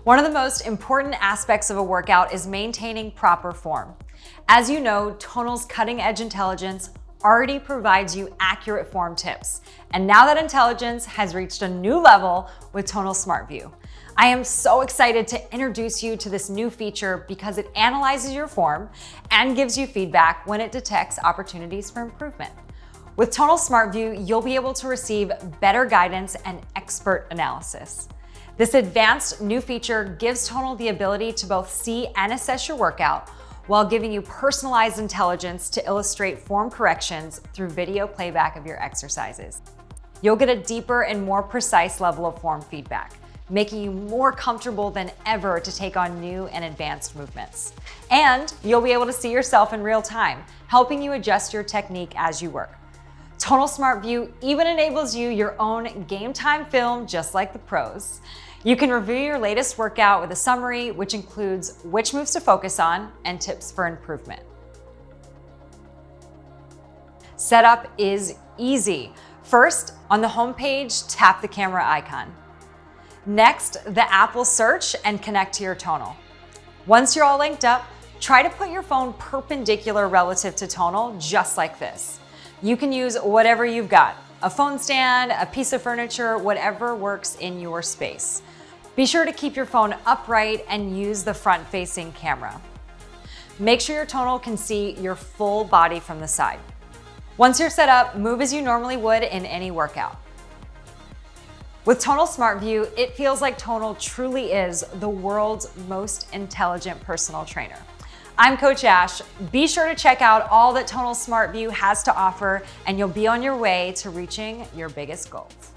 One of the most important aspects of a workout is maintaining proper form. As you know, Tonal's cutting-edge intelligence already provides you accurate form tips. And now that intelligence has reached a new level with Tonal Smart View. I am so excited to introduce you to this new feature because it analyzes your form and gives you feedback when it detects opportunities for improvement. With Tonal Smart View, you'll be able to receive better guidance and expert analysis. This advanced new feature gives Tonal the ability to both see and assess your workout while giving you personalized intelligence to illustrate form corrections through video playback of your exercises. You'll get a deeper and more precise level of form feedback, making you more comfortable than ever to take on new and advanced movements. And you'll be able to see yourself in real time, helping you adjust your technique as you work. Tonal Smart View even enables you your own game time film, just like the pros. You can review your latest workout with a summary, which includes which moves to focus on and tips for improvement. Setup is easy. First, on the home page, tap the camera icon. Next, the app will search and connect to your Tonal. Once you're all linked up, try to put your phone perpendicular relative to Tonal, just like this. You can use whatever you've got, a phone stand, a piece of furniture, whatever works in your space. Be sure to keep your phone upright and use the front-facing camera. Make sure your Tonal can see your full body from the side. Once you're set up, move as you normally would in any workout. With Tonal Smart View, it feels like Tonal truly is the world's most intelligent personal trainer. I'm Coach Ash. Be sure to check out all that Tonal Smart View has to offer, and you'll be on your way to reaching your biggest goals.